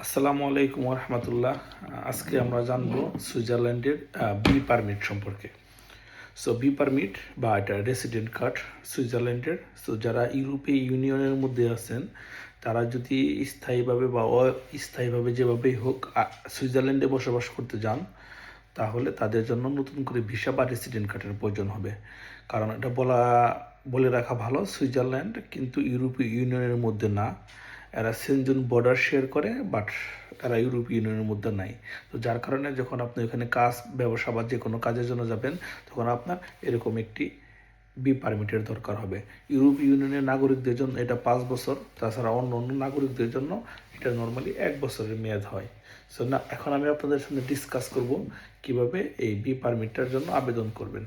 আসসালামু আলাইকুম রহমতুল্লাহ। আজকে আমরা জানবো সুইজারল্যান্ডের বি পারমিট সম্পর্কে। সো বি পারমিট বা এটা রেসিডেন্ট কার্ড সুইজারল্যান্ডের। সো যারা ইউরোপীয় ইউনিয়নের মধ্যে আছেন তারা যদি স্থায়ীভাবে বা অস্থায়ীভাবে যেভাবেই হোক সুইজারল্যান্ডে বসবাস করতে যান, তাহলে তাদের জন্য নতুন করে ভিসা বা রেসিডেন্ট কার্ডের প্রয়োজন হবে। কারণ এটা বলে রাখা ভালো, সুইজারল্যান্ড কিন্তু ইউরোপীয় ইউনিয়নের মধ্যে না। এরা সেনজেন বর্ডার শেয়ার করে, বাট এরা ইউরোপীয় ইউনিয়নের মধ্যে নাই। তো যার কারণে যখন আপনি ওখানে কাজ, ব্যবসা বা যে কোনো কাজের জন্য যাবেন, তখন আপনার এরকম একটি বি পারমিটের দরকার হবে। ইউরোপীয় ইউনিয়নের নাগরিকদের জন্য এটা 5 বছর, তাছাড়া অন্য অন্য নাগরিকদের জন্য এটা নর্মালি 1 বছরের মেয়াদ হয়। সো না, এখন আমি আপনাদের সামনে ডিসকাস করব কিভাবে এই বি পারমিটটার জন্য আবেদন করবেন।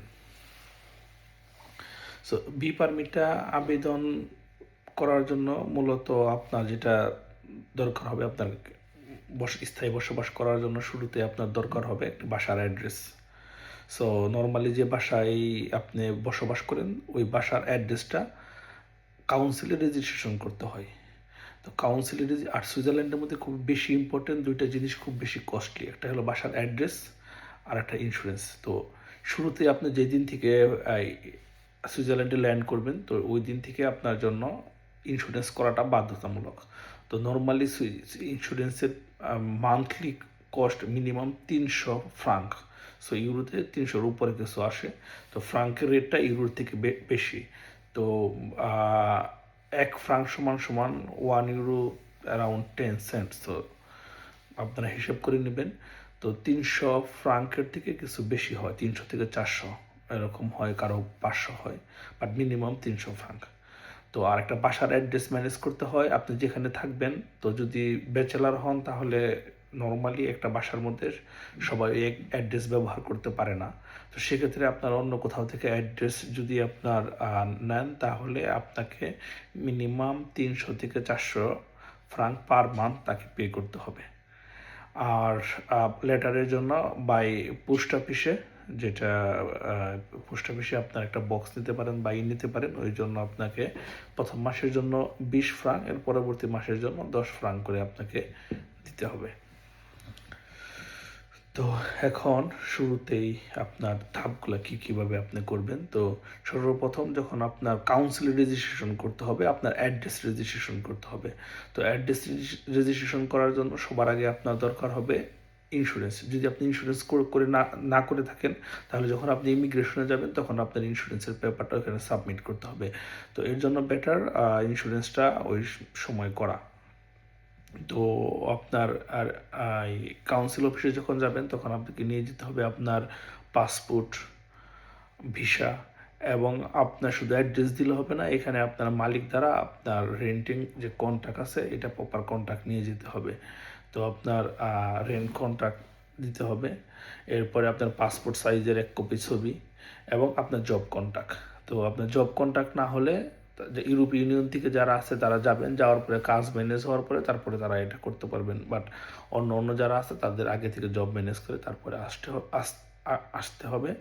সো বি পারমিটটা আবেদন করার জন্য মূলত আপনার যেটা দরকার হবে, আপনার স্থায়ী বসবাস করার জন্য শুরুতে আপনার দরকার হবে একটি বাসার অ্যাড্রেস। সো নর্মালি যে বাসায় আপনি বসবাস করেন ওই বাসার অ্যাড্রেসটা কাউন্সিলে রেজিস্ট্রেশন করতে হয়। তো কাউন্সিলে আর সুইজারল্যান্ডের মধ্যে খুব বেশি ইম্পর্টেন্ট দুইটা জিনিস, খুব বেশি কস্টলি। একটা হলো বাসার অ্যাড্রেস আর একটা ইন্স্যুরেন্স। তো শুরুতে আপনি যেদিন থেকে সুইজারল্যান্ডে ল্যান্ড করবেন, তো ওই দিন থেকে আপনার জন্য ইন্স্যুরেন্স করাটা বাধ্যতামূলক। তো নর্মালি ইন্স্যুরেন্সের monthly cost minimum 300 franc. So ইউরোতে 300-র উপরে কিছু আসে। তো ফ্রাঙ্কের রেটটা ইউরোর থেকে বেশি। তো 1 ফ্রাঙ্ক সমান সমান 1 ইউরো, অ্যারাউন্ড 10 সেন্ট। তো আপনারা হিসেব করে নেবেন। তো 300 ফ্রাঙ্কের থেকে কিছু বেশি হয়, 300 থেকে 400 এরকম হয়, কারো 500 হয়, বাট মিনিমাম 300 ফ্রাঙ্ক। তো আর একটা বাসার অ্যাড্রেস ম্যানেজ করতে হয় আপনি যেখানে থাকবেন। তো যদি ব্যাচেলার হন তাহলে নর্মালি একটা বাসার মধ্যে সবাই এক অ্যাড্রেস ব্যবহার করতে পারে না। তো সেক্ষেত্রে আপনার অন্য কোথাও থেকে অ্যাড্রেস যদি আপনার নেন, তাহলে আপনাকে মিনিমাম 300 থেকে 400 ফ্রাঙ্ক পার মান্থ তাকে পে করতে হবে। আর লেটারের জন্য বাই পোস্ট অফিসে, যেটা পোস্ট অফিসে আপনার একটা বক্স নিতে পারেন বা নিতে পারেন, ওই জন্য আপনাকে প্রথম মাসের জন্য 20 ফ্রাঙ্ক, এর পরবর্তী মাসের জন্য 10 ফ্রাঙ্ক করে আপনাকে দিতে হবে। তো এখন শুরুতেই আপনার ধাপগুলো কীভাবে আপনি করবেন। তো সর্বপ্রথম যখন আপনার কাউন্সিলে রেজিস্ট্রেশন করতে হবে, আপনার অ্যাড্রেস রেজিস্ট্রেশন করতে হবে। তো অ্যাড্রেস রেজিস্ট্রেশন করার জন্য সবার আগে আপনার দরকার হবে ইন্স্যুরেন্স। যদি আপনি ইন্স্যুরেন্স করে না করে থাকেন, তাহলে যখন আপনি ইমিগ্রেশনে যাবেন তখন আপনার ইন্স্যুরেন্সের পেপারটা ওখানে সাবমিট করতে হবে। তো এর জন্য বেটার ইন্স্যুরেন্সটা ওই সময় করা। তো আপনার আর এই কাউন্সিল অফিসে যখন যাবেন তখন আপনাকে নিয়ে যেতে হবে আপনার পাসপোর্ট, ভিসা, এবং আপনার শুধু অ্যাড্রেস দিলে হবে না, এখানে আপনার মালিক দ্বারা আপনার রেন্টিং যে কন্ট্রাক্ট আছে এটা প্রপার কন্ট্রাক্ট নিয়ে যেতে হবে। তো আপনার রেন্ট কন্ট্রাক্ট দিতে হবে। এরপরে আপনার পাসপোর্ট সাইজের 1 কপি ছবি এবং আপনার জব কন্ট্রাক্ট। তো আপনার জব কন্ট্রাক্ট না হলে, যে ইউরোপীয় ইউনিয়ন থেকে যারা আছে তারা যাবেন, যাওয়ার পরে কাজ ম্যানেজ হওয়ার পরে তারপরে তারা এটা করতে পারবেন। বাট অন্য অন্য যারা আছে তাদের আগে থেকে জব ম্যানেজ করে তারপরে আসতে হবে।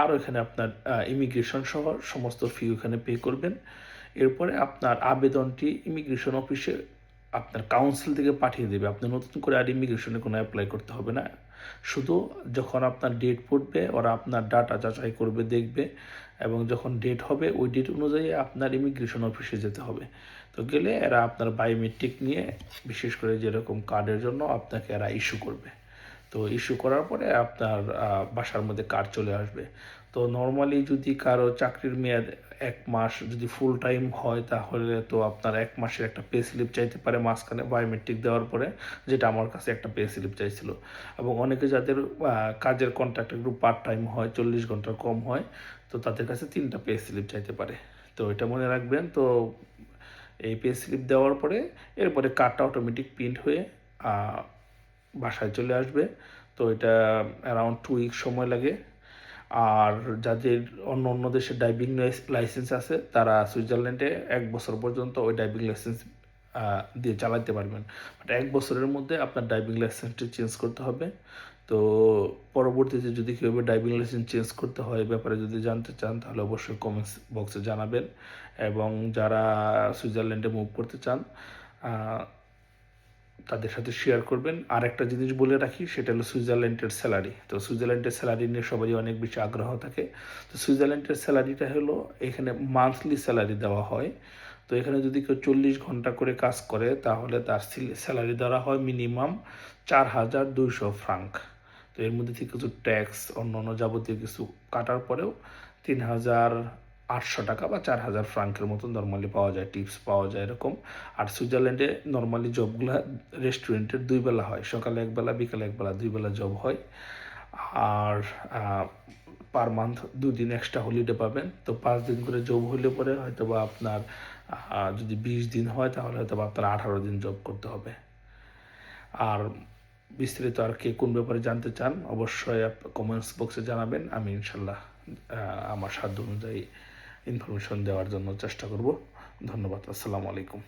আর ওইখানে আপনার ইমিগ্রেশন সহ সমস্ত ফি ওখানে পে করবেন। এরপরে আপনার আবেদনটি ইমিগ্রেশন অফিসে আপনার কাউন্সিল থেকে পাঠিয়ে দেবে। আপনি নতুন করে আর ইমিগ্রেশনে কোনো অ্যাপ্লাই করতে হবে না। শুধু যখন আপনার ডেট পড়বে ওরা আপনার ডাটা যাচাই করবে, দেখবে, এবং যখন ডেট হবে ওই ডেট অনুযায়ী আপনার ইমিগ্রেশন অফিসে যেতে হবে। তো গেলে এরা আপনার বায়োমেট্রিক নিয়ে, বিশেষ করে যেরকম কার্ডের জন্য আপনাকে এরা ইস্যু করবে। তো ইস্যু করার পরে আপনার বাসার মধ্যে কার্ড চলে আসবে। তো নর্মালি যদি কারো চাকরির মেয়াদ 1 মাস যদি ফুল টাইম হয়, তাহলে তো আপনার 1 মাসের একটা পে স্লিপ চাইতে পারে মাঝখানে বায়োমেট্রিক দেওয়ার পরে, যেটা আমার কাছে একটা পে স্লিপ চাইছিল। এবং অনেকে যাদের কাজের কন্ট্রাক্ট একটু পার্ট টাইম হয়, 40 ঘন্টার কম হয়, তো তাদের কাছে 3টা পে স্লিপ চাইতে পারে। তো এটা মনে রাখবেন। তো এই পে স্লিপ দেওয়ার পরে এরপরে কার্ডটা অটোমেটিক প্রিন্ট হয়ে বাসায় চলে আসবে। তো এটা অ্যারাউন্ড 2 উইক সময় লাগে। আর যাদের অন্য অন্য দেশে ড্রাইভিং লাইসেন্স আছে তারা সুইজারল্যান্ডে 1 বছর পর্যন্ত ওই ড্রাইভিং লাইসেন্স দিয়ে চালাতে পারবেন। বাট 1 বছরের মধ্যে আপনার ড্রাইভিং লাইসেন্সটি চেঞ্জ করতে হবে। তো পরবর্তীতে যদি কীভাবে ড্রাইভিং লাইসেন্স চেঞ্জ করতে হয় ব্যাপারে যদি জানতে চান, তাহলে অবশ্যই কমেন্টস বক্সে জানাবেন। এবং যারা সুইজারল্যান্ডে মুভ করতে চান তাদের সাথে শেয়ার করবেন। আর একটা জিনিস বলে রাখি, সেটা হলো সুইজারল্যান্ডের স্যালারি। তো সুইজারল্যান্ডের স্যালারি নিয়ে সবারই অনেক বেশি আগ্রহ থাকে। তো সুইজারল্যান্ডের স্যালারিটা হলো, এখানে মান্থলি স্যালারি দেওয়া হয়। তো এখানে যদি কেউ 40 ঘন্টা করে কাজ করে তাহলে তার স্যালারি দেওয়া হয় মিনিমাম 4,200 ফ্রাঙ্ক। তো এর মধ্যে থেকে কিছু ট্যাক্স অন্য যাবতীয় কিছু কাটার পরেও 3,800 টাকা বা 4,000 ফ্রাঙ্কের মতো নর্মালি পাওয়া যায়, টিপস পাওয়া যায় এরকম। আর সুইজারল্যান্ডে নর্মালি জবগুলো রেস্টুরেন্টের 2 বেলা হয়, সকালে 1 বেলা, বিকালে 1 বেলা, 2 বেলা জব হয়। আর পার মান্থ 2 দিন এক্সট্রা হলিডে পাবেন। তো 5 দিন করে জব হলে পরে হয়তো বা আপনার যদি 20 দিন হয় তাহলে হয়তো বা আপনার 18 দিন জব করতে হবে। আর বিস্তারিত আর কে কোন ব্যাপারে জানতে চান অবশ্যই কমেন্টস বক্সে জানাবেন। আমি ইনশাল্লাহ আমার সাধ্য অনুযায়ী ইনফরমেশন দেওয়ার জন্য চেষ্টা করব। ধন্যবাদ। আসসালামু আলাইকুম।